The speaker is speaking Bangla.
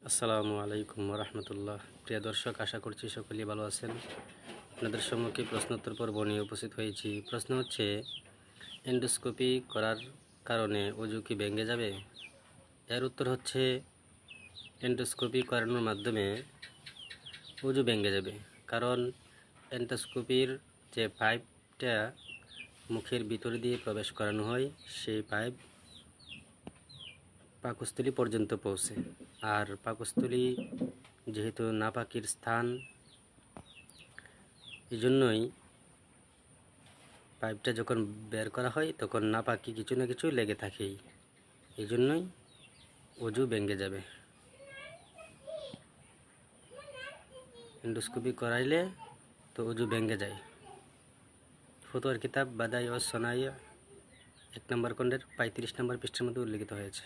আসসালামু আলাইকুম রহমতুল্লাহ। প্রিয় দর্শক, আশা করছি সকলেই ভালো আছেন। আপনাদের সম্মুখে প্রশ্নোত্তর পর্ব নিয়ে উপস্থিত হয়েছি। প্রশ্ন হচ্ছে, এন্ডোস্কোপি করার কারণে অজু কি ভেঙে যাবে? এর উত্তর হচ্ছে, এন্ডোস্কোপি করানোর মাধ্যমে অজু ভেঙে যাবে। কারণ এন্ডোস্কোপির যে পাইপটা মুখের ভিতর দিয়ে প্রবেশ করানো হয়, সেই পাইপ পাকস্থলী পর্যন্ত পৌঁছে। আর পাকস্থলী যেহেতু নাপাকির স্থান, এই জন্যই পাইপটা যখন বের করা হয় তখন নাপাকি কিছু না কিছু লেগে থাকেই। এই জন্যই অজু ভেঙে যাবে। এন্ডোস্কোপি করাইলে তো অজু ভেঙে যায়। ফতোয়ার কিতাব বাদাই ও সনাই 1 নম্বর খণ্ডের 35 নম্বর পৃষ্ঠার মধ্যে উল্লেখিত হয়েছে।